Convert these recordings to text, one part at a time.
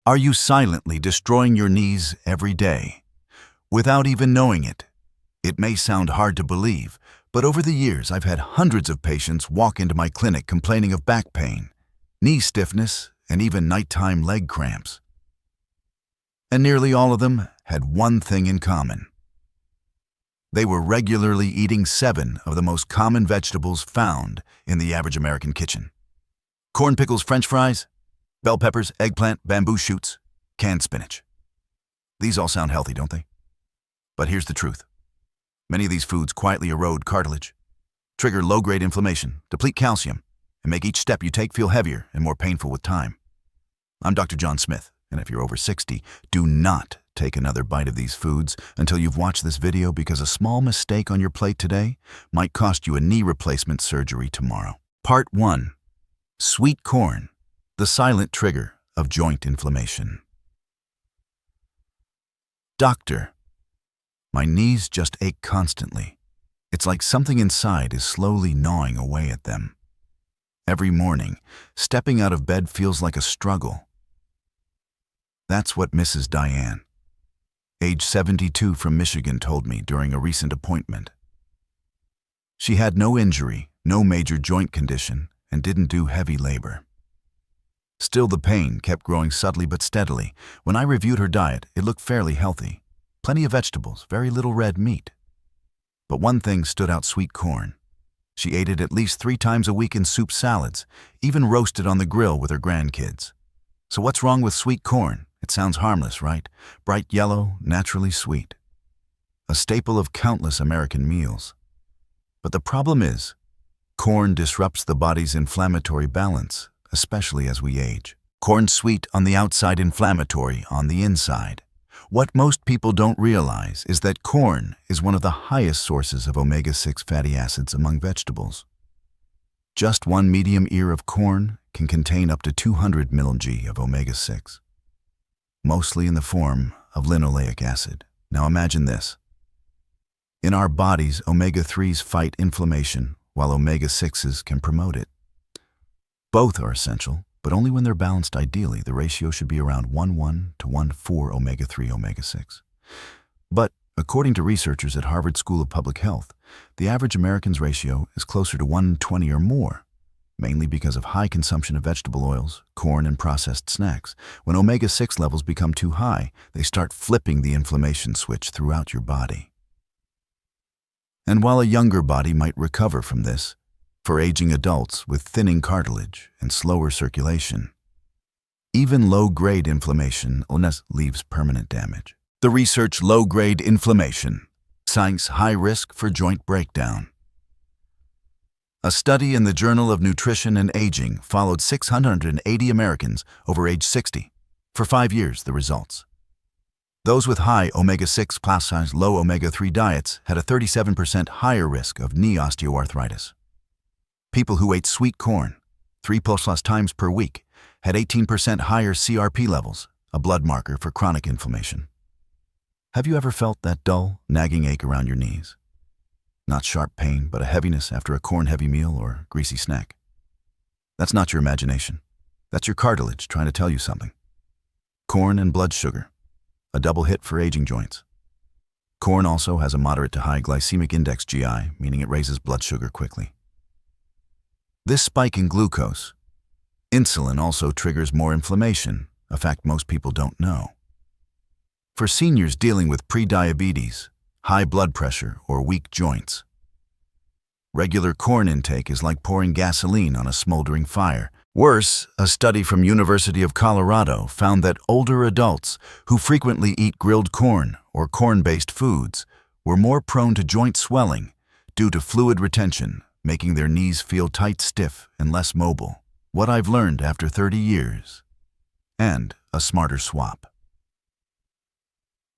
Are you silently destroying your knees every day, without even knowing it? It may sound hard to believe, but over the years I've had hundreds of patients walk into my clinic complaining of back pain, knee stiffness, and even nighttime leg cramps. And nearly all of them had one thing in common. They were regularly eating 7 of the most common vegetables found in the average American kitchen. Corn, pickles, French fries, bell peppers, eggplant, bamboo shoots, canned spinach. These all sound healthy, don't they? But here's the truth. Many of these foods quietly erode cartilage, trigger low-grade inflammation, deplete calcium, and make each step you take feel heavier and more painful with time. I'm Dr. John Smith, and if you're over 60, do not take another bite of these foods until you've watched this video, because a small mistake on your plate today might cost you a knee replacement surgery tomorrow. Part 1. Sweet corn, the silent trigger of joint inflammation. Doctor, my knees just ache constantly. It's like something inside is slowly gnawing away at them. Every morning, stepping out of bed feels like a struggle. That's what Mrs. Diane, age 72 from Michigan, told me during a recent appointment. She had no injury, no major joint condition, and didn't do heavy labor. Still, the pain kept growing subtly but steadily. When I reviewed her diet, it looked fairly healthy. Plenty of vegetables, very little red meat. But one thing stood out: sweet corn. She ate it at least 3 times a week in soup salads, even roasted on the grill with her grandkids. So what's wrong with sweet corn? It sounds harmless, right? Bright yellow, naturally sweet. A staple of countless American meals. But the problem is, corn disrupts the body's inflammatory balance, especially as we age. Corn sweet on the outside, inflammatory on the inside. What most people don't realize is that corn is one of the highest sources of omega-6 fatty acids among vegetables. Just one medium ear of corn can contain up to 200 mg of omega-6, mostly in the form of linoleic acid. Now imagine this. In our bodies, omega-3s fight inflammation, while omega-6s can promote it. Both are essential, but only when they're balanced. Ideally, the ratio should be around 1:1 to 1:4 omega-3, omega-6. But according to researchers at Harvard School of Public Health, the average American's ratio is closer to 1:20 or more, mainly because of high consumption of vegetable oils, corn, and processed snacks. When omega-6 levels become too high, they start flipping the inflammation switch throughout your body. And while a younger body might recover from this, for aging adults with thinning cartilage and slower circulation, even low-grade inflammation leaves permanent damage. The research: low-grade inflammation, signs high risk for joint breakdown. A study in the Journal of Nutrition and Aging followed 680 Americans over age 60. For 5 years, the results. Those with high omega-6 class, low omega-3 diets had a 37% higher risk of knee osteoarthritis. People who ate sweet corn 3+ times per week had 18% higher CRP levels, a blood marker for chronic inflammation. Have you ever felt that dull, nagging ache around your knees? Not sharp pain, but a heaviness after a corn-heavy meal or greasy snack. That's not your imagination. That's your cartilage trying to tell you something. Corn and blood sugar, a double hit for aging joints. Corn also has a moderate to high glycemic index, GI, meaning it raises blood sugar quickly. This spike in glucose, insulin, also triggers more inflammation, a fact most people don't know. For seniors dealing with prediabetes, high blood pressure, or weak joints, regular corn intake is like pouring gasoline on a smoldering fire. Worse, a study from University of Colorado found that older adults who frequently eat grilled corn or corn-based foods were more prone to joint swelling due to fluid retention, making their knees feel tight, stiff, and less mobile. What I've learned after 30 years. And a smarter swap.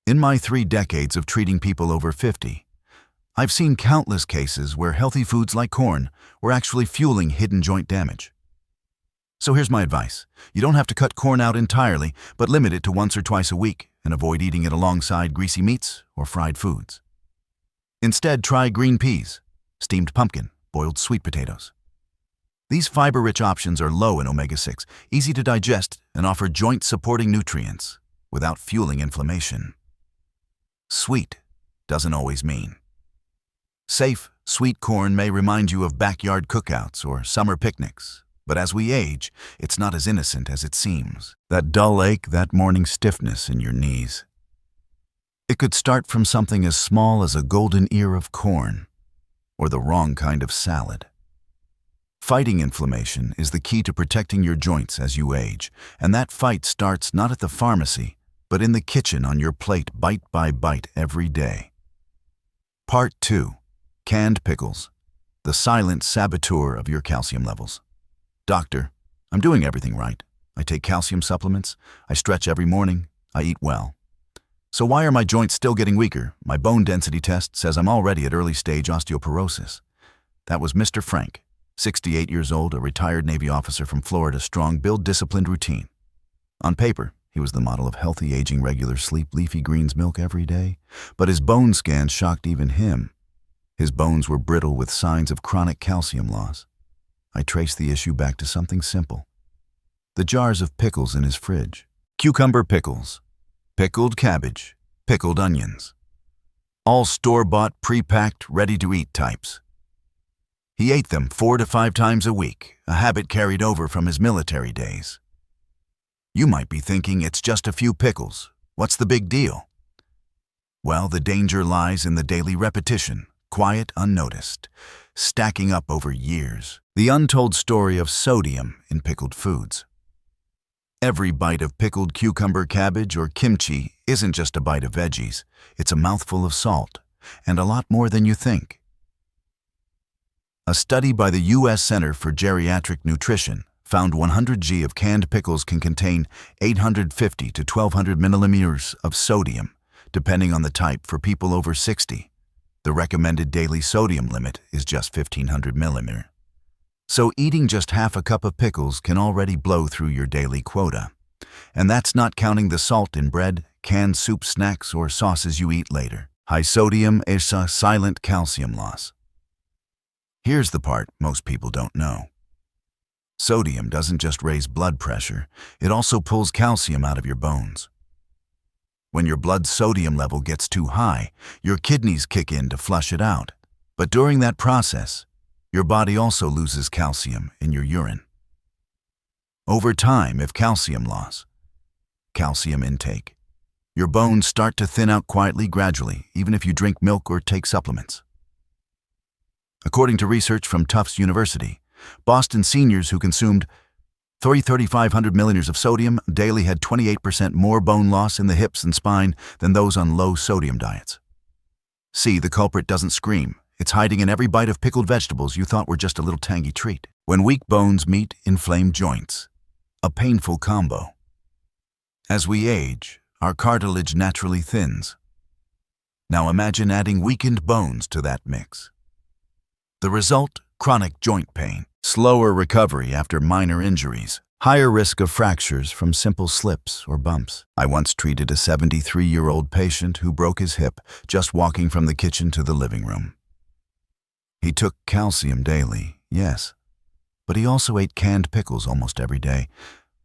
In my 3 decades of treating people over 50, I've seen countless cases where healthy foods like corn were actually fueling hidden joint damage. So here's my advice. You don't have to cut corn out entirely, but limit it to once or twice a week and avoid eating it alongside greasy meats or fried foods. Instead, try green peas, steamed pumpkin, boiled sweet potatoes. These fiber-rich options are low in omega-6, easy to digest, and offer joint-supporting nutrients without fueling inflammation. Sweet doesn't always mean. Safe, sweet corn may remind you of backyard cookouts or summer picnics, but as we age, it's not as innocent as it seems. That dull ache, that morning stiffness in your knees. It could start from something as small as a golden ear of corn or the wrong kind of salad. Fighting inflammation is the key to protecting your joints as you age, and that fight starts not at the pharmacy, but in the kitchen on your plate bite by bite every day. Part 2. Canned pickles, the silent saboteur of your calcium levels. Doctor, I'm doing everything right. I take calcium supplements, I stretch every morning, I eat well. So why are my joints still getting weaker? My bone density test says I'm already at early stage osteoporosis. That was Mr. Frank, 68 years old, a retired Navy officer from Florida, strong build, disciplined routine. On paper, he was the model of healthy aging, regular sleep, leafy greens, milk every day. But his bone scan shocked even him. His bones were brittle with signs of chronic calcium loss. I traced the issue back to something simple. The jars of pickles in his fridge. Cucumber pickles, pickled cabbage, pickled onions. All store-bought, pre-packed, ready-to-eat types. He ate them 4 to 5 times a week, a habit carried over from his military days. You might be thinking it's just a few pickles. What's the big deal? Well, the danger lies in the daily repetition, quiet, unnoticed, stacking up over years. The untold story of sodium in pickled foods. Every bite of pickled cucumber, cabbage, or kimchi isn't just a bite of veggies. It's a mouthful of salt, and a lot more than you think. A study by the U.S. Center for Geriatric Nutrition found 100 g of canned pickles can contain 850 to 1200 milliliters of sodium, depending on the type. For people over 60. The recommended daily sodium limit is just 1500 milliliters. So eating just half a cup of pickles can already blow through your daily quota. And that's not counting the salt in bread, canned soup, snacks, or sauces you eat later. High sodium is a silent calcium loss. Here's the part most people don't know. Sodium doesn't just raise blood pressure, it also pulls calcium out of your bones. When your blood sodium level gets too high, your kidneys kick in to flush it out. But during that process, your body also loses calcium in your urine. Over time, if calcium loss, calcium intake, your bones start to thin out quietly, gradually, even if you drink milk or take supplements. According to research from Tufts University, Boston seniors who consumed 3,500 milliliters of sodium daily had 28% more bone loss in the hips and spine than those on low sodium diets. See, the culprit doesn't scream. It's hiding in every bite of pickled vegetables you thought were just a little tangy treat. When weak bones meet inflamed joints, a painful combo. As we age, our cartilage naturally thins. Now imagine adding weakened bones to that mix. The result? Chronic joint pain, slower recovery after minor injuries, higher risk of fractures from simple slips or bumps. I once treated a 73-year-old patient who broke his hip just walking from the kitchen to the living room. He took calcium daily, yes, but he also ate canned pickles almost every day.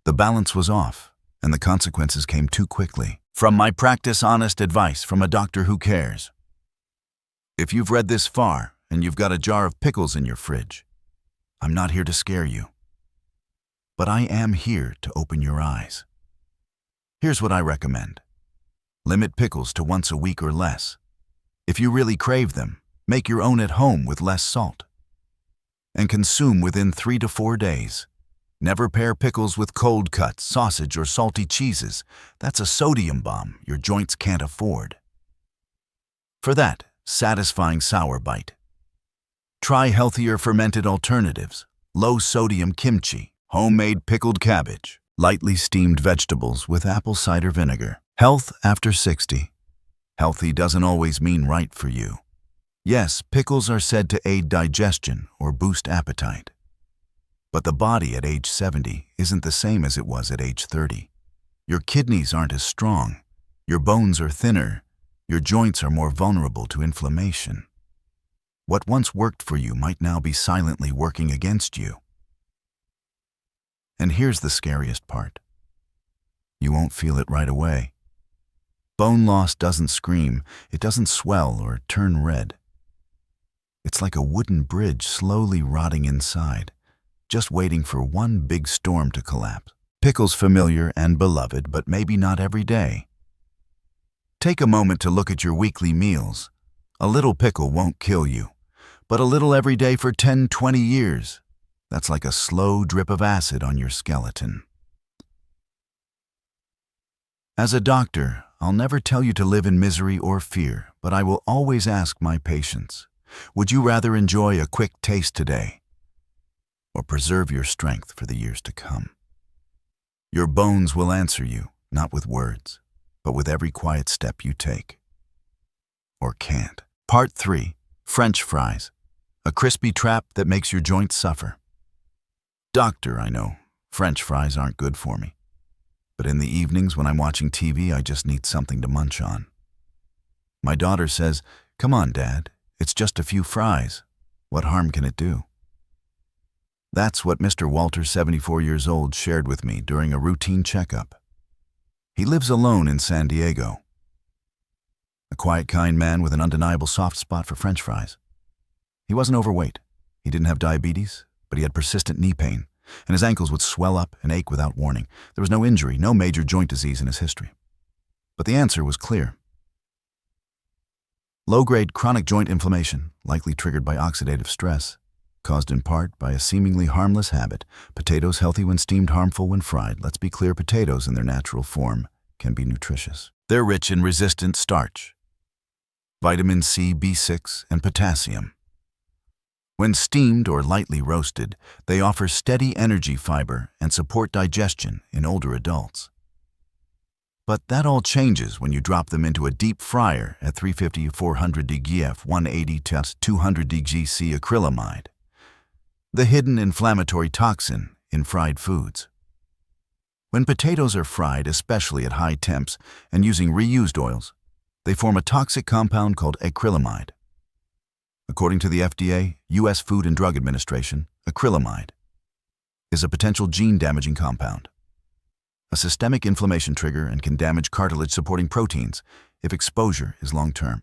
The balance was off, and the consequences came too quickly. From my practice, honest advice from a doctor who cares. If you've read this far, and you've got a jar of pickles in your fridge, I'm not here to scare you. But I am here to open your eyes. Here's what I recommend. Limit pickles to once a week or less. If you really crave them, make your own at home with less salt. And consume within 3 to 4 days. Never pair pickles with cold cuts, sausage, or salty cheeses. That's a sodium bomb your joints can't afford. For that satisfying sour bite, try healthier fermented alternatives, low-sodium kimchi, homemade pickled cabbage, lightly steamed vegetables with apple cider vinegar. Health after 60. Healthy doesn't always mean right for you. Yes, pickles are said to aid digestion or boost appetite. But the body at age 70 isn't the same as it was at age 30. Your kidneys aren't as strong, your bones are thinner, your joints are more vulnerable to inflammation. What once worked for you might now be silently working against you. And here's the scariest part. You won't feel it right away. Bone loss doesn't scream, it doesn't swell or turn red. It's like a wooden bridge slowly rotting inside, just waiting for one big storm to collapse. Pickles familiar and beloved, but maybe not every day. Take a moment to look at your weekly meals. A little pickle won't kill you, but a little every day for 10, 20 years. That's like a slow drip of acid on your skeleton. As a doctor, I'll never tell you to live in misery or fear, but I will always ask my patients, would you rather enjoy a quick taste today or preserve your strength for the years to come? Your bones will answer you, not with words, but with every quiet step you take. Or can't. Part 3. French fries. A crispy trap that makes your joints suffer. Doctor, I know, French fries aren't good for me. But in the evenings when I'm watching TV, I just need something to munch on. My daughter says, "Come on, Dad, it's just a few fries. What harm can it do?" That's what Mr. Walter, 74 years old, shared with me during a routine checkup. He lives alone in San Diego. A quiet, kind man with an undeniable soft spot for French fries. He wasn't overweight. He didn't have diabetes, but he had persistent knee pain, and his ankles would swell up and ache without warning. There was no injury, no major joint disease in his history. But the answer was clear. Low-grade chronic joint inflammation, likely triggered by oxidative stress, caused in part by a seemingly harmless habit. Potatoes healthy when steamed, harmful when fried. Let's be clear, potatoes in their natural form can be nutritious. They're rich in resistant starch, vitamin C, B6, and potassium. When steamed or lightly roasted, they offer steady energy, fiber, and support digestion in older adults. But that all changes when you drop them into a deep fryer at 350 to 400 degrees, 180 to 200 degrees C, acrylamide, the hidden inflammatory toxin in fried foods. When potatoes are fried, especially at high temps and using reused oils, they form a toxic compound called acrylamide. According to the FDA, U.S. Food and Drug Administration, acrylamide is a potential gene-damaging compound, a systemic inflammation trigger, and can damage cartilage-supporting proteins if exposure is long-term.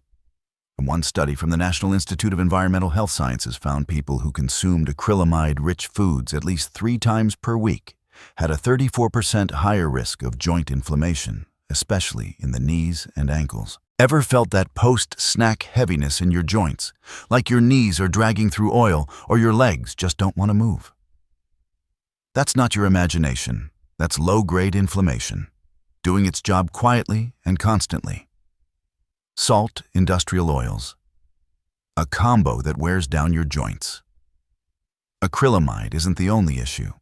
One study from the National Institute of Environmental Health Sciences found people who consumed acrylamide-rich foods at least 3 times per week had a 34% higher risk of joint inflammation, especially in the knees and ankles. Ever felt that post-snack heaviness in your joints, like your knees are dragging through oil or your legs just don't want to move? That's not your imagination. That's low-grade inflammation, doing its job quietly and constantly. Salt, industrial oils, a combo that wears down your joints. Acrylamide isn't the only issue.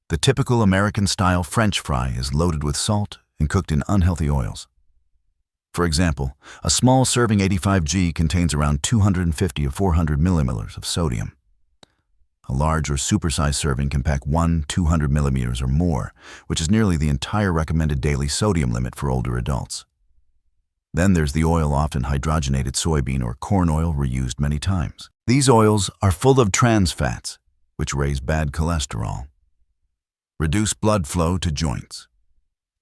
The typical American-style French fry is loaded with salt and cooked in unhealthy oils. For example, a small serving 85G contains around 250 to 400 milliliters of sodium. A large or supersized serving can pack 200 millimeters or more, which is nearly the entire recommended daily sodium limit for older adults. Then there's the oil, often hydrogenated soybean or corn oil, reused many times. These oils are full of trans fats, which raise bad cholesterol, reduce blood flow to joints,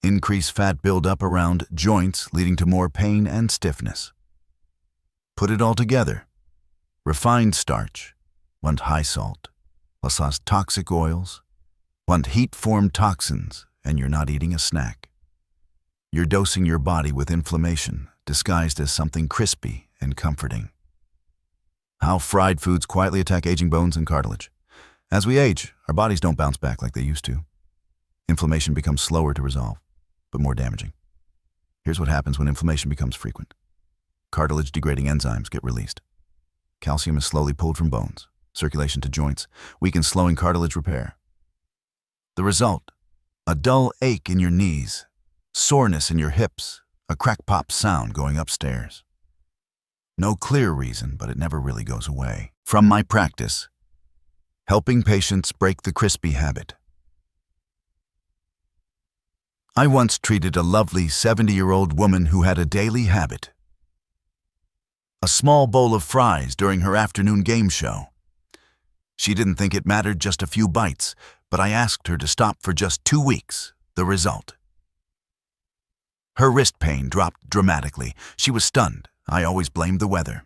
increase fat buildup around joints, leading to more pain and stiffness. Put it all together. Refined starch, want high salt, plus toxic oils, want heat-formed toxins, and you're not eating a snack. You're dosing your body with inflammation, disguised as something crispy and comforting. How fried foods quietly attack aging bones and cartilage. As we age, our bodies don't bounce back like they used to. Inflammation becomes slower to resolve, but more damaging. Here's what happens when inflammation becomes frequent. Cartilage-degrading enzymes get released. Calcium is slowly pulled from bones, circulation to joints, weakens, slowing cartilage repair. The result, a dull ache in your knees, soreness in your hips, a crack-pop sound going upstairs. No clear reason, but it never really goes away. From my practice, helping patients break the crispy habit. I once treated a lovely 70-year-old woman who had a daily habit. A small bowl of fries during her afternoon game show. She didn't think it mattered, just a few bites, but I asked her to stop for just 2 weeks. The result: her wrist pain dropped dramatically. She was stunned. I always blamed the weather.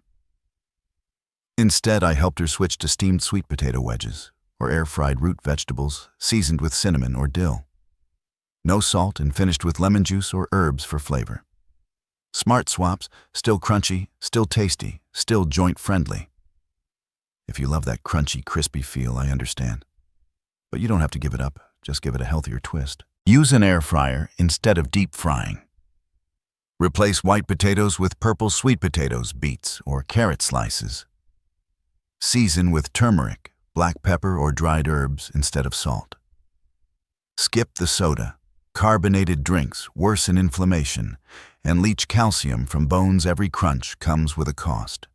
Instead, I helped her switch to steamed sweet potato wedges or air-fried root vegetables seasoned with cinnamon or dill. No salt and finished with lemon juice or herbs for flavor. Smart swaps, still crunchy, still tasty, still joint-friendly. If you love that crunchy, crispy feel, I understand. But you don't have to give it up, just give it a healthier twist. Use an air fryer instead of deep frying. Replace white potatoes with purple sweet potatoes, beets, or carrot slices. Season with turmeric, black pepper, or dried herbs instead of salt. Skip the soda. Carbonated drinks worsen inflammation and leach calcium from bones. Every crunch comes with a cost.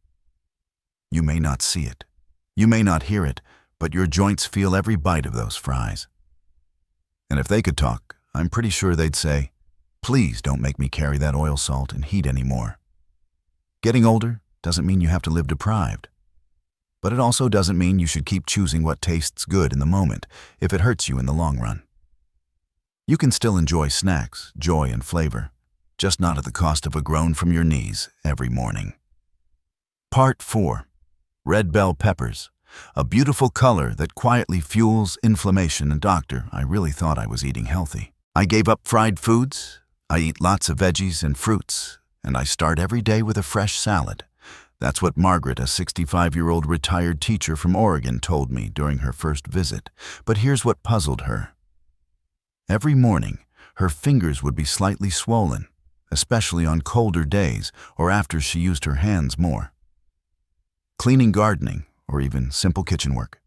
You may not see it. You may not hear it, but your joints feel every bite of those fries. And if they could talk, I'm pretty sure they'd say, "Please don't make me carry that oil, salt, and heat anymore." Getting older doesn't mean you have to live deprived. But it also doesn't mean you should keep choosing what tastes good in the moment if it hurts you in the long run. You can still enjoy snacks, joy, and flavor, just not at the cost of a groan from your knees every morning. Part 4. Red bell peppers, a beautiful color that quietly fuels inflammation. And doctor, I really thought I was eating healthy. I gave up fried foods, I eat lots of veggies and fruits, and I start every day with a fresh salad. That's what Margaret, a 65-year-old retired teacher from Oregon, told me during her first visit. But here's what puzzled her. Every morning, her fingers would be slightly swollen, especially on colder days or after she used her hands more. Cleaning, gardening, or even simple kitchen work.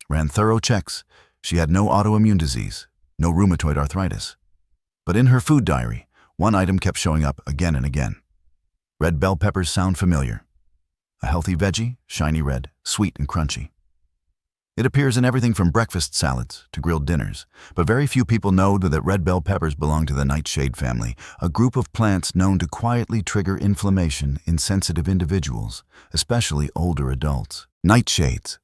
Ran thorough checks. She had no autoimmune disease, no rheumatoid arthritis. But in her food diary, one item kept showing up again and again. Red bell peppers sound familiar. A healthy veggie, shiny red, sweet and crunchy. It appears in everything from breakfast salads to grilled dinners, but very few people know that red bell peppers belong to the nightshade family, a group of plants known to quietly trigger inflammation in sensitive individuals, especially older adults. Nightshades,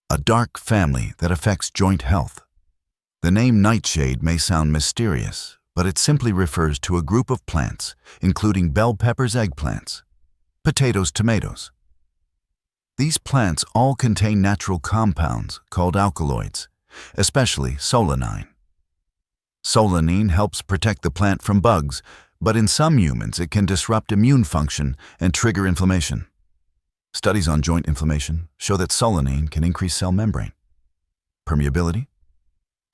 a dark family that affects joint health. The name nightshade may sound mysterious, but it simply refers to a group of plants, including bell peppers, eggplants, potatoes, tomatoes. These plants all contain natural compounds called alkaloids, especially solanine. Solanine helps protect the plant from bugs, but in some humans it can disrupt immune function and trigger inflammation. Studies on joint inflammation show that solanine can increase cell membrane permeability,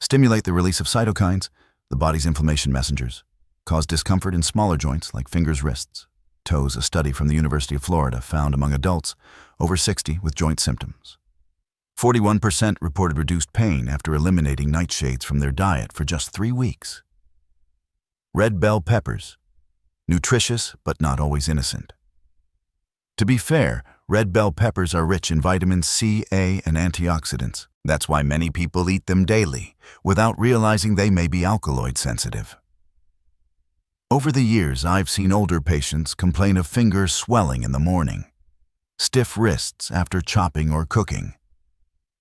stimulate the release of cytokines, the body's inflammation messengers, cause discomfort in smaller joints like fingers, wrists, toes. A study from the University of Florida found among adults over 60 with joint symptoms, 41% reported reduced pain after eliminating nightshades from their diet for just 3 weeks. Red bell peppers, nutritious but not always innocent. To be fair, red bell peppers are rich in vitamins C, A, and antioxidants. That's why many people eat them daily, without realizing they may be alkaloid sensitive. Over the years, I've seen older patients complain of finger swelling in the morning, stiff wrists after chopping or cooking,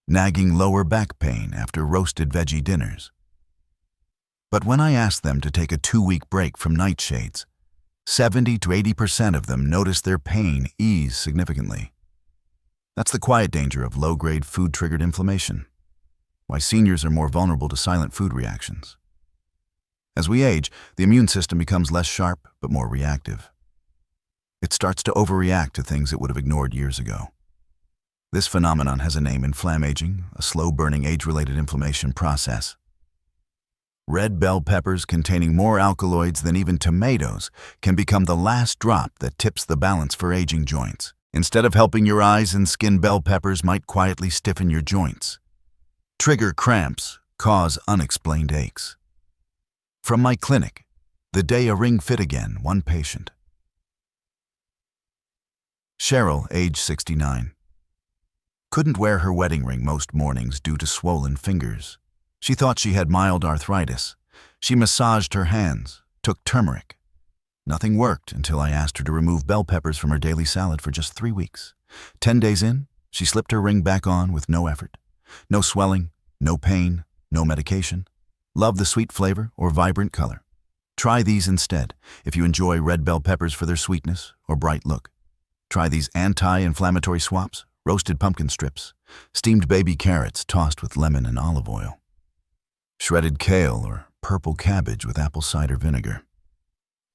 nagging lower back pain after roasted veggie dinners. But when I asked them to take a 2-week break from nightshades, 70 to 80% of them noticed their pain ease significantly. That's the quiet danger of low-grade food-triggered inflammation, why seniors are more vulnerable to silent food reactions. As we age, the immune system becomes less sharp but more reactive. It starts to overreact to things it would have ignored years ago. This phenomenon has a name: inflammaging, a slow-burning age-related inflammation process. Red bell peppers, containing more alkaloids than even tomatoes, can become the last drop that tips the balance for aging joints. Instead of helping your eyes and skin, bell peppers might quietly stiffen your joints, trigger cramps, cause unexplained aches. From my clinic, the day a ring fit again, one patient. Cheryl, age 69. Couldn't wear her wedding ring most mornings due to swollen fingers. She thought she had mild arthritis. She massaged her hands, took turmeric. Nothing worked until I asked her to remove bell peppers from her daily salad for just 3 weeks. 10 days in, she slipped her ring back on with no effort. No swelling, No pain, no medication. Love the sweet flavor or vibrant color? Try these instead if you enjoy red bell peppers for their sweetness or bright look. Try these anti-inflammatory swaps, roasted pumpkin strips, steamed baby carrots tossed with lemon and olive oil, shredded kale or purple cabbage with apple cider vinegar.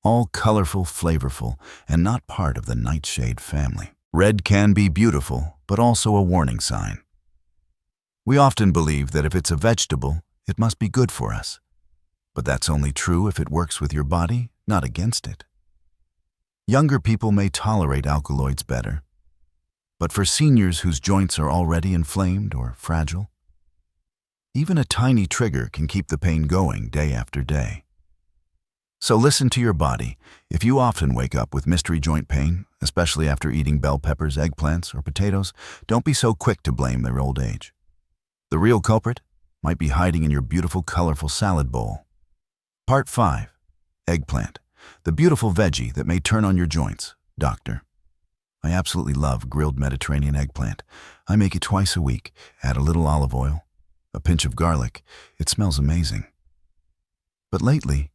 All colorful, flavorful, and not part of the nightshade family. Red can be beautiful, but also a warning sign. We often believe that if it's a vegetable, it must be good for us. But that's only true if it works with your body, not against it. Younger people may tolerate alkaloids better, but for seniors whose joints are already inflamed or fragile, even a tiny trigger can keep the pain going day after day. So listen to your body. If you often wake up with mystery joint pain, especially after eating bell peppers, eggplants, or potatoes, don't be so quick to blame their old age. The real culprit might be hiding in your beautiful, colorful salad bowl. Part 5. Eggplant, the beautiful veggie that may turn on your joints. Doctor. I absolutely love grilled Mediterranean eggplant. I make it twice a week. Add a little olive oil, a pinch of garlic. It smells amazing. But lately,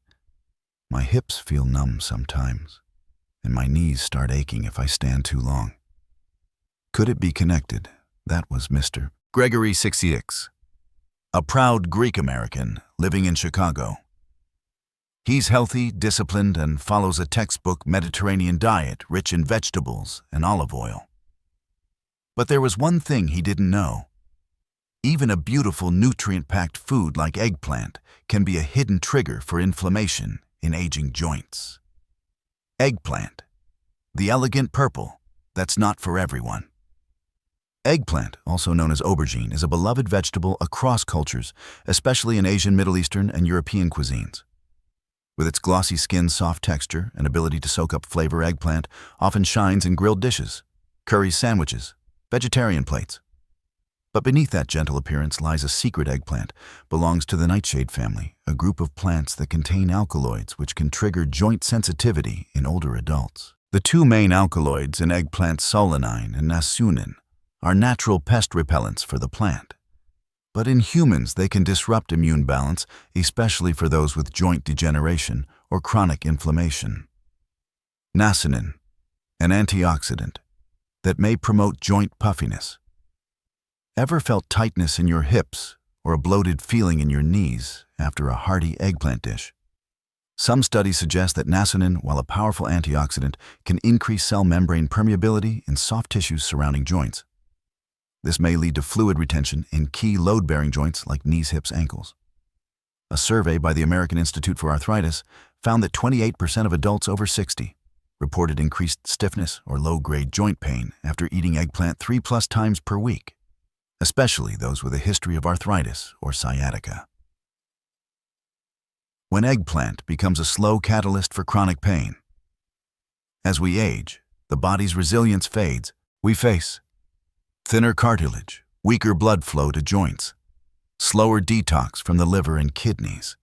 my hips feel numb sometimes, and my knees start aching if I stand too long. Could it be connected? That was Mr. Gregory 66, a proud Greek-American living in Chicago. He's healthy, disciplined, and follows a textbook Mediterranean diet rich in vegetables and olive oil. But there was one thing he didn't know. Even a beautiful, nutrient-packed food like eggplant can be a hidden trigger for inflammation in aging joints. Eggplant, the elegant purple, that's not for everyone. Eggplant, also known as aubergine, is a beloved vegetable across cultures, especially in Asian, Middle Eastern, and European cuisines. With its glossy skin, soft texture, and ability to soak up flavor, eggplant often shines in grilled dishes, curry sandwiches, vegetarian plates. But beneath that gentle appearance lies a secret. Eggplant belongs to the nightshade family, a group of plants that contain alkaloids which can trigger joint sensitivity in older adults. The two main alkaloids in eggplant, solanine and nasunin, are natural pest repellents for the plant. But in humans, they can disrupt immune balance, especially for those with joint degeneration or chronic inflammation. Nasunin, an antioxidant that may promote joint puffiness. Ever felt tightness in your hips or a bloated feeling in your knees after a hearty eggplant dish? Some studies suggest that nasunin, while a powerful antioxidant, can increase cell membrane permeability in soft tissues surrounding joints. This may lead to fluid retention in key load-bearing joints like knees, hips, ankles. A survey by the American Institute for Arthritis found that 28% of adults over 60 reported increased stiffness or low-grade joint pain after eating eggplant 3+ times per week, especially those with a history of arthritis or sciatica. When eggplant becomes a slow catalyst for chronic pain. As we age, the body's resilience fades. We face thinner cartilage, weaker blood flow to joints, slower detox from the liver and kidneys.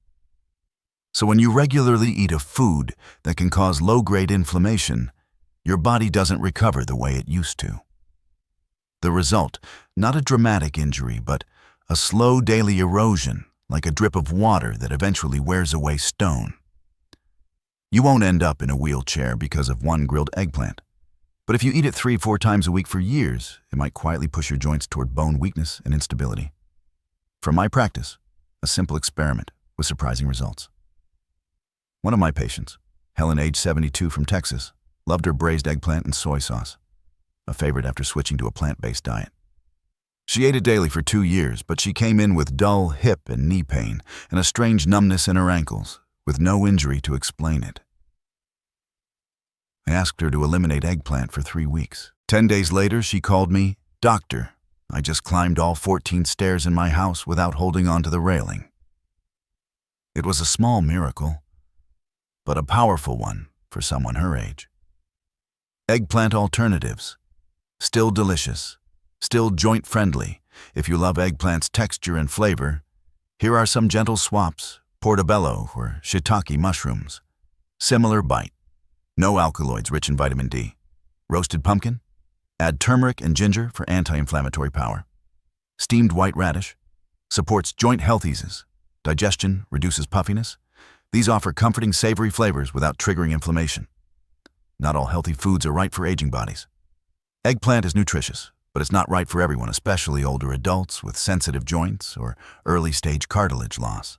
So when you regularly eat a food that can cause low-grade inflammation, your body doesn't recover the way it used to. The result, not a dramatic injury, but a slow daily erosion, like a drip of water that eventually wears away stone. You won't end up in a wheelchair because of one grilled eggplant. But if you eat it 3-4 times a week for years, it might quietly push your joints toward bone weakness and instability. From my practice, a simple experiment with surprising results. One of my patients, Helen, age 72, from Texas, loved her braised eggplant and soy sauce, a favorite after switching to a plant-based diet. She ate it daily for 2 years, but she came in with dull hip and knee pain and a strange numbness in her ankles, with no injury to explain it. I asked her to eliminate eggplant for 3 weeks. 10 days later, she called me, "Doctor, I just climbed all 14 stairs in my house without holding onto the railing." It was a small miracle, but a powerful one for someone her age. Eggplant alternatives. Still delicious, still joint-friendly. If you love eggplant's texture and flavor, here are some gentle swaps: portobello or shiitake mushrooms. Similar bite. No alkaloids, rich in vitamin D. Roasted pumpkin. Add turmeric and ginger for anti-inflammatory power. Steamed white radish. supports joint health, eases digestion, reduces puffiness. These offer comforting, savory flavors without triggering inflammation. Not all healthy foods are right for aging bodies. Eggplant is nutritious, but it's not right for everyone, especially older adults with sensitive joints or early-stage cartilage loss.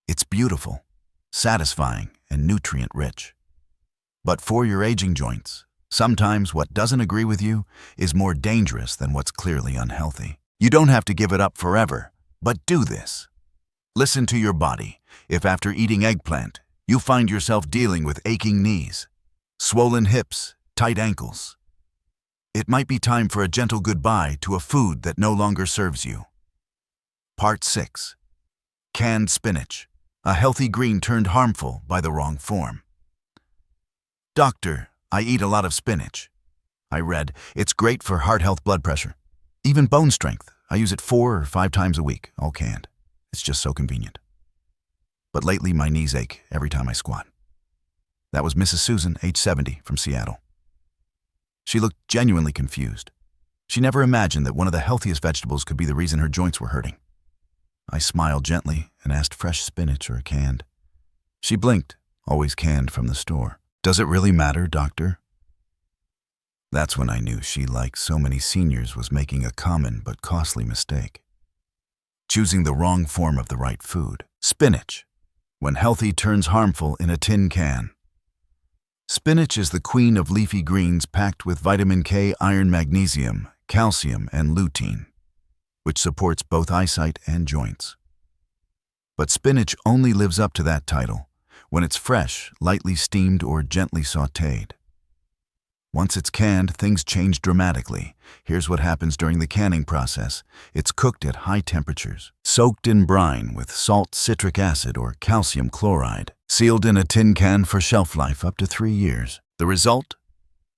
It's beautiful, satisfying, and nutrient-rich. But for your aging joints, sometimes what doesn't agree with you is more dangerous than what's clearly unhealthy. You don't have to give it up forever, but do this. Listen to your body. If after eating eggplant, you find yourself dealing with aching knees, swollen hips, tight ankles, it might be time for a gentle goodbye to a food that no longer serves you. Part 6. Canned spinach, a healthy green turned harmful by the wrong form. Doctor, I eat a lot of spinach. I read, it's great for heart health, blood pressure, even bone strength. I use it 4 or 5 times a week, all canned. It's just so convenient. But lately my knees ache every time I squat. That was Mrs. Susan, age 70, from Seattle. She looked genuinely confused. She never imagined that one of the healthiest vegetables could be the reason her joints were hurting. I smiled gently and asked fresh spinach or canned. She blinked, always canned from the store. Does it really matter, doctor? That's when I knew she, like so many seniors, was making a common but costly mistake. Choosing the wrong form of the right food. Spinach, when healthy, turns harmful in a tin can. Spinach is the queen of leafy greens, packed with vitamin K, iron, magnesium, calcium, and lutein, which supports both eyesight and joints. But spinach only lives up to that title when it's fresh, lightly steamed, or gently sautéed. Once it's canned, things change dramatically. Here's what happens during the canning process. It's cooked at high temperatures, soaked in brine with salt, citric acid, or calcium chloride, sealed in a tin can for shelf life up to 3 years. The result?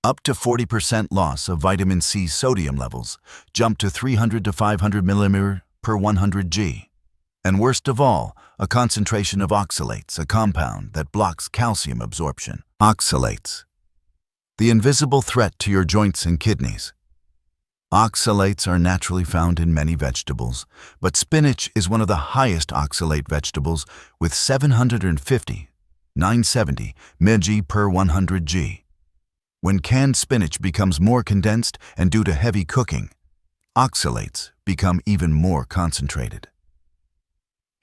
Up to 40% loss of vitamin C sodium levels, jump to 300 to 500 millimeter per 100 g. And worst of all, a concentration of oxalates, a compound that blocks calcium absorption. Oxalates, the invisible threat to your joints and kidneys. Oxalates are naturally found in many vegetables, but spinach is one of the highest oxalate vegetables with 750, 970 mg per 100 g. When canned spinach becomes more condensed and due to heavy cooking, oxalates become even more concentrated.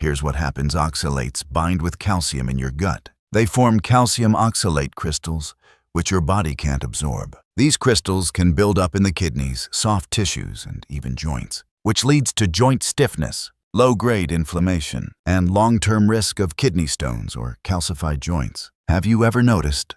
Here's what happens. Oxalates bind with calcium in your gut. They form calcium oxalate crystals, which your body can't absorb. These crystals can build up in the kidneys, soft tissues, and even joints, which leads to joint stiffness, low-grade inflammation, and long-term risk of kidney stones or calcified joints. Have you ever noticed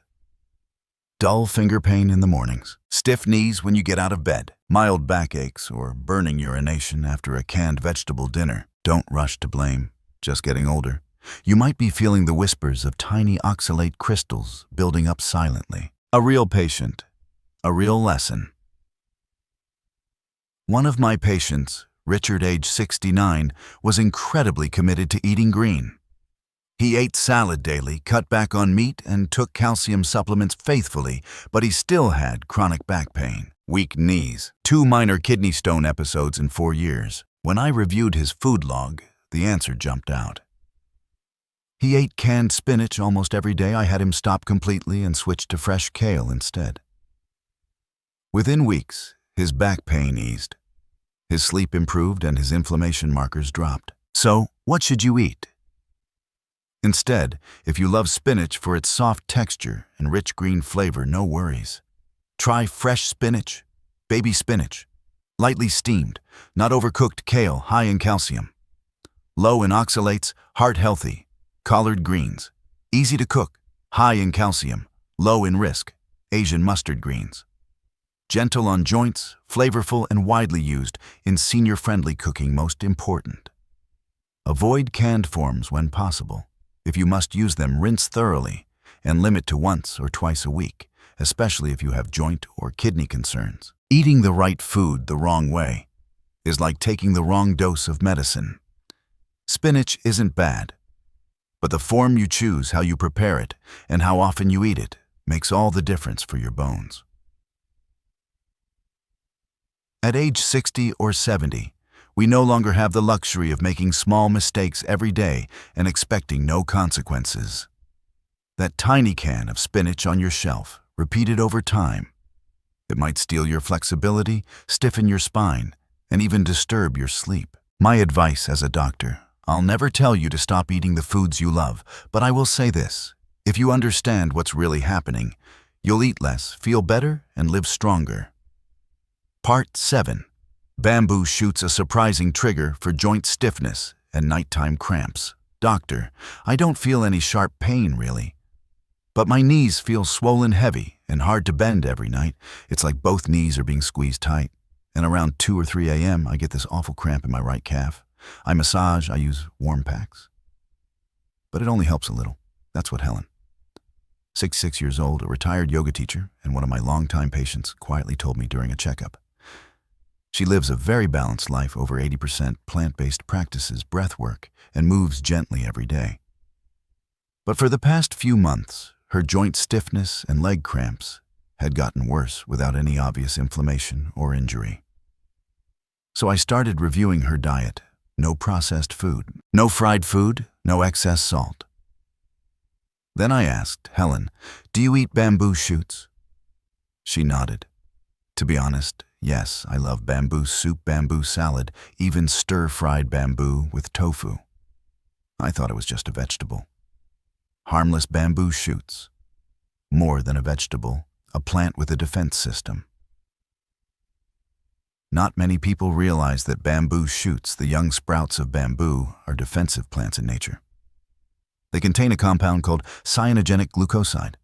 dull finger pain in the mornings, stiff knees when you get out of bed, mild backaches, or burning urination after a canned vegetable dinner? Don't rush to blame. Just getting older. You might be feeling the whispers of tiny oxalate crystals building up silently. A real patient, a real lesson. One of my patients, Richard, age 69, was incredibly committed to eating green. He ate salad daily, cut back on meat, and took calcium supplements faithfully, but he still had chronic back pain, weak knees, 2 minor kidney stone episodes in 4 years. When I reviewed his food log, the answer jumped out. He ate canned spinach almost every day. I had him stop completely and switch to fresh kale instead. Within weeks, his back pain eased. His sleep improved and his inflammation markers dropped. So, what should you eat? Instead, if you love spinach for its soft texture and rich green flavor, no worries. Try fresh spinach, baby spinach, lightly steamed, not overcooked kale, high in calcium, low in oxalates, heart healthy. Collard greens, easy to cook, high in calcium, low in risk. Asian mustard greens, gentle on joints, flavorful, and widely used in senior-friendly cooking. Most important, avoid canned forms when possible. If you must use them, rinse thoroughly and limit to once or twice a week, especially if you have joint or kidney concerns. Eating the right food the wrong way is like taking the wrong dose of medicine. Spinach isn't bad, but the form you choose, how you prepare it, and how often you eat it makes all the difference for your bones. At age 60 or 70, We no longer have the luxury of making small mistakes every day and expecting no consequences. That tiny can of spinach on your shelf, repeated over time, it might steal your flexibility, stiffen your spine, and even disturb your sleep. My advice as a doctor: I'll never tell you to stop eating the foods you love, but I will say this: if you understand what's really happening, you'll eat less, feel better, and live stronger. Part 7. Bamboo shoots a surprising trigger for joint stiffness and nighttime cramps. Doctor, I don't feel any sharp pain really, but my knees feel swollen, heavy, and hard to bend every night. It's like both knees are being squeezed tight. And around 2 or 3 a.m., I get this awful cramp in my right calf. I massage, I use warm packs. But it only helps a little. That's what Helen, 66 years old, a retired yoga teacher and one of my longtime patients, quietly told me during a checkup. She lives a very balanced life, over 80% plant-based practices, breath work, and moves gently every day. But for the past few months, her joint stiffness and leg cramps had gotten worse without any obvious inflammation or injury. So I started reviewing her diet. No processed food, no fried food, no excess salt. Then I asked, Helen, do you eat bamboo shoots? She nodded. To be honest, yes, I love bamboo soup, bamboo salad, even stir-fried bamboo with tofu. I thought it was just a vegetable. Harmless bamboo shoots. More than a vegetable, a plant with a defense system. Not many people realize that bamboo shoots, the young sprouts of bamboo, are defensive plants in nature. They contain a compound called cyanogenic glucoside.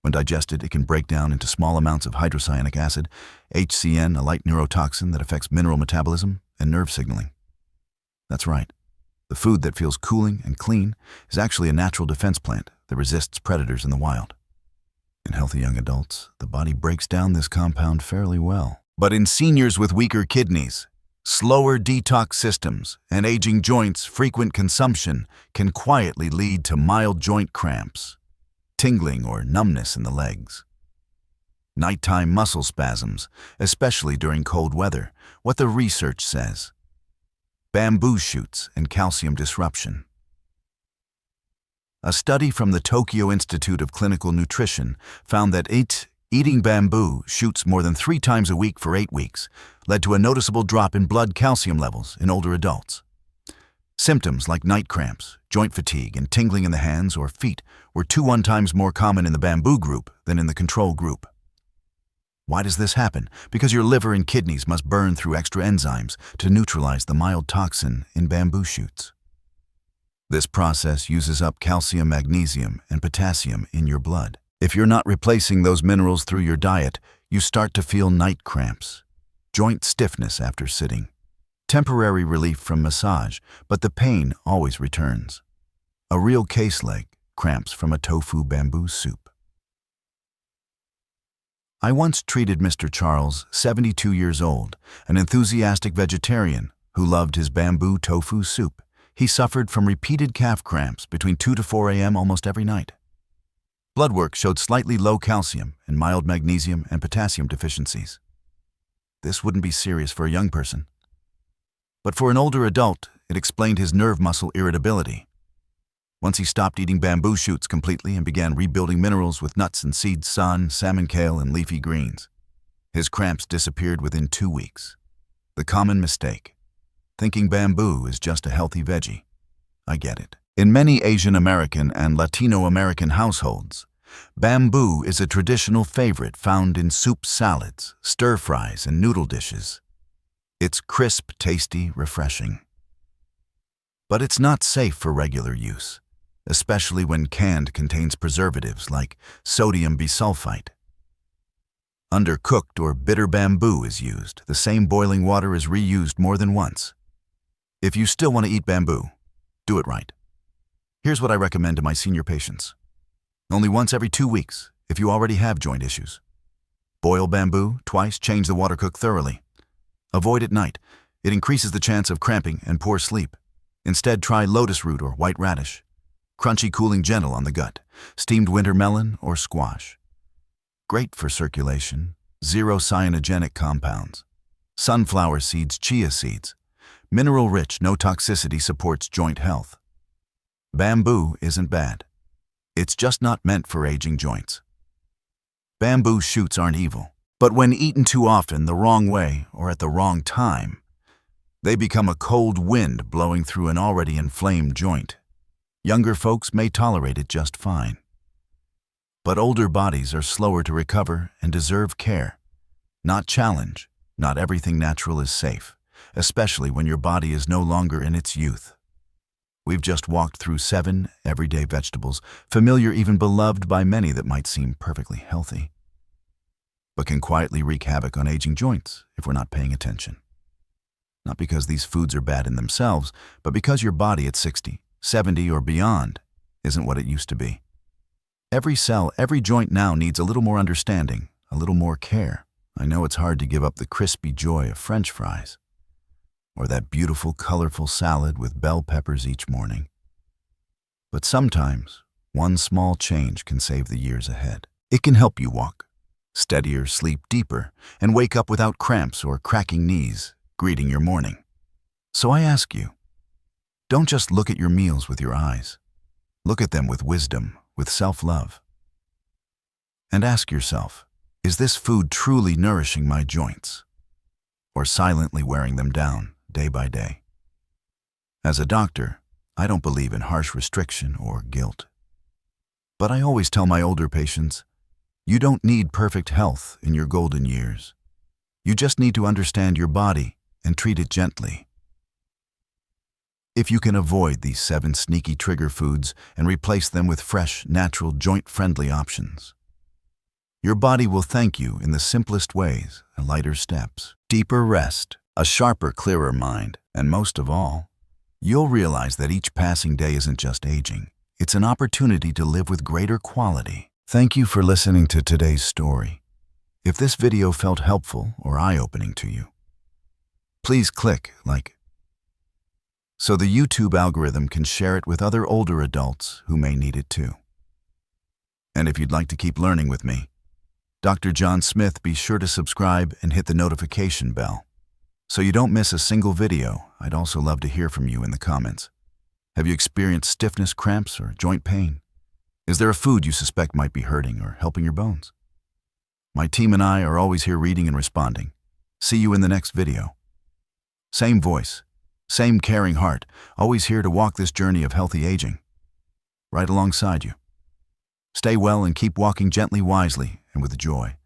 When digested, it can break down into small amounts of hydrocyanic acid, HCN, a light neurotoxin that affects mineral metabolism and nerve signaling. That's right. The food that feels cooling and clean is actually a natural defense plant that resists predators in the wild. In healthy young adults, the body breaks down this compound fairly well. But in seniors with weaker kidneys, slower detox systems, and aging joints, frequent consumption can quietly lead to mild joint cramps, tingling or numbness in the legs, nighttime muscle spasms, especially during cold weather. What the research says: bamboo shoots and calcium disruption. A study from the Tokyo Institute of Clinical Nutrition found that eating bamboo shoots more than 3 times a week for 8 weeks led to a noticeable drop in blood calcium levels in older adults. Symptoms like night cramps, joint fatigue, and tingling in the hands or feet were 2 times more common in the bamboo group than in the control group. Why does this happen? Because your liver and kidneys must burn through extra enzymes to neutralize the mild toxin in bamboo shoots. This process uses up calcium, magnesium, and potassium in your blood. If you're not replacing those minerals through your diet, you start to feel night cramps, joint stiffness after sitting, temporary relief from massage, but the pain always returns. A real case like cramps from a tofu bamboo soup. I once treated Mr. Charles, 72 years old, an enthusiastic vegetarian who loved his bamboo tofu soup. He suffered from repeated calf cramps between 2 to 4 a.m. almost every night. Blood work showed slightly low calcium and mild magnesium and potassium deficiencies. This wouldn't be serious for a young person. But for an older adult, it explained his nerve muscle irritability. Once he stopped eating bamboo shoots completely and began rebuilding minerals with nuts and seeds, sun, salmon kale, and leafy greens, his cramps disappeared within 2 weeks. The common mistake: thinking bamboo is just a healthy veggie. I get it. In many Asian American and Latino American households, bamboo is a traditional favorite found in soup, salads, stir-fries, and noodle dishes. It's crisp, tasty, refreshing. But it's not safe for regular use, especially when canned contains preservatives like sodium bisulfite. Undercooked or bitter bamboo is used. The same boiling water is reused more than once. If you still want to eat bamboo, do it right. Here's what I recommend to my senior patients. Only once every 2 weeks, if you already have joint issues. Boil bamboo twice, change the water, cook thoroughly. Avoid at night. It increases the chance of cramping and poor sleep. Instead, try lotus root or white radish. Crunchy, cooling, gentle on the gut. Steamed winter melon or squash. Great for circulation. 0 cyanogenic compounds. Sunflower seeds, chia seeds. Mineral-rich, no toxicity supports joint health. Bamboo isn't bad. It's just not meant for aging joints. Bamboo shoots aren't evil, but when eaten too often the wrong way or at the wrong time, they become a cold wind blowing through an already inflamed joint. Younger folks may tolerate it just fine. But older bodies are slower to recover and deserve care, not challenge. Not everything natural is safe, especially when your body is no longer in its youth. We've just walked through 7 everyday vegetables, familiar, even beloved by many, that might seem perfectly healthy, but can quietly wreak havoc on aging joints if we're not paying attention. Not because these foods are bad in themselves, but because your body at 60, 70, or beyond isn't what it used to be. Every cell, every joint now needs a little more understanding, a little more care. I know it's hard to give up the crispy joy of French fries, or that beautiful, colorful salad with bell peppers each morning. But sometimes, one small change can save the years ahead. It can help you walk steadier, sleep deeper, and wake up without cramps or cracking knees greeting your morning. So I ask you, don't just look at your meals with your eyes. Look at them with wisdom, with self-love. And ask yourself, is this food truly nourishing my joints, or silently wearing them down day by day? As a doctor, I don't believe in harsh restriction or guilt. But I always tell my older patients, you don't need perfect health in your golden years. You just need to understand your body and treat it gently. If you can avoid these 7 sneaky trigger foods and replace them with fresh, natural, joint-friendly options, your body will thank you in the simplest ways, lighter steps, deeper rest, a sharper, clearer mind, and most of all, you'll realize that each passing day isn't just aging. It's an opportunity to live with greater quality. Thank you for listening to today's story. If this video felt helpful or eye-opening to you, please click like so the YouTube algorithm can share it with other older adults who may need it too. And if you'd like to keep learning with me, Dr. John Smith, be sure to subscribe and hit the notification bell so you don't miss a single video. I'd also love to hear from you in the comments. Have you experienced stiffness, cramps, or joint pain? Is there a food you suspect might be hurting or helping your bones? My team and I are always here reading and responding. See you in the next video. Same voice, same caring heart, always here to walk this journey of healthy aging. Right alongside you. Stay well and keep walking gently, wisely, and with joy.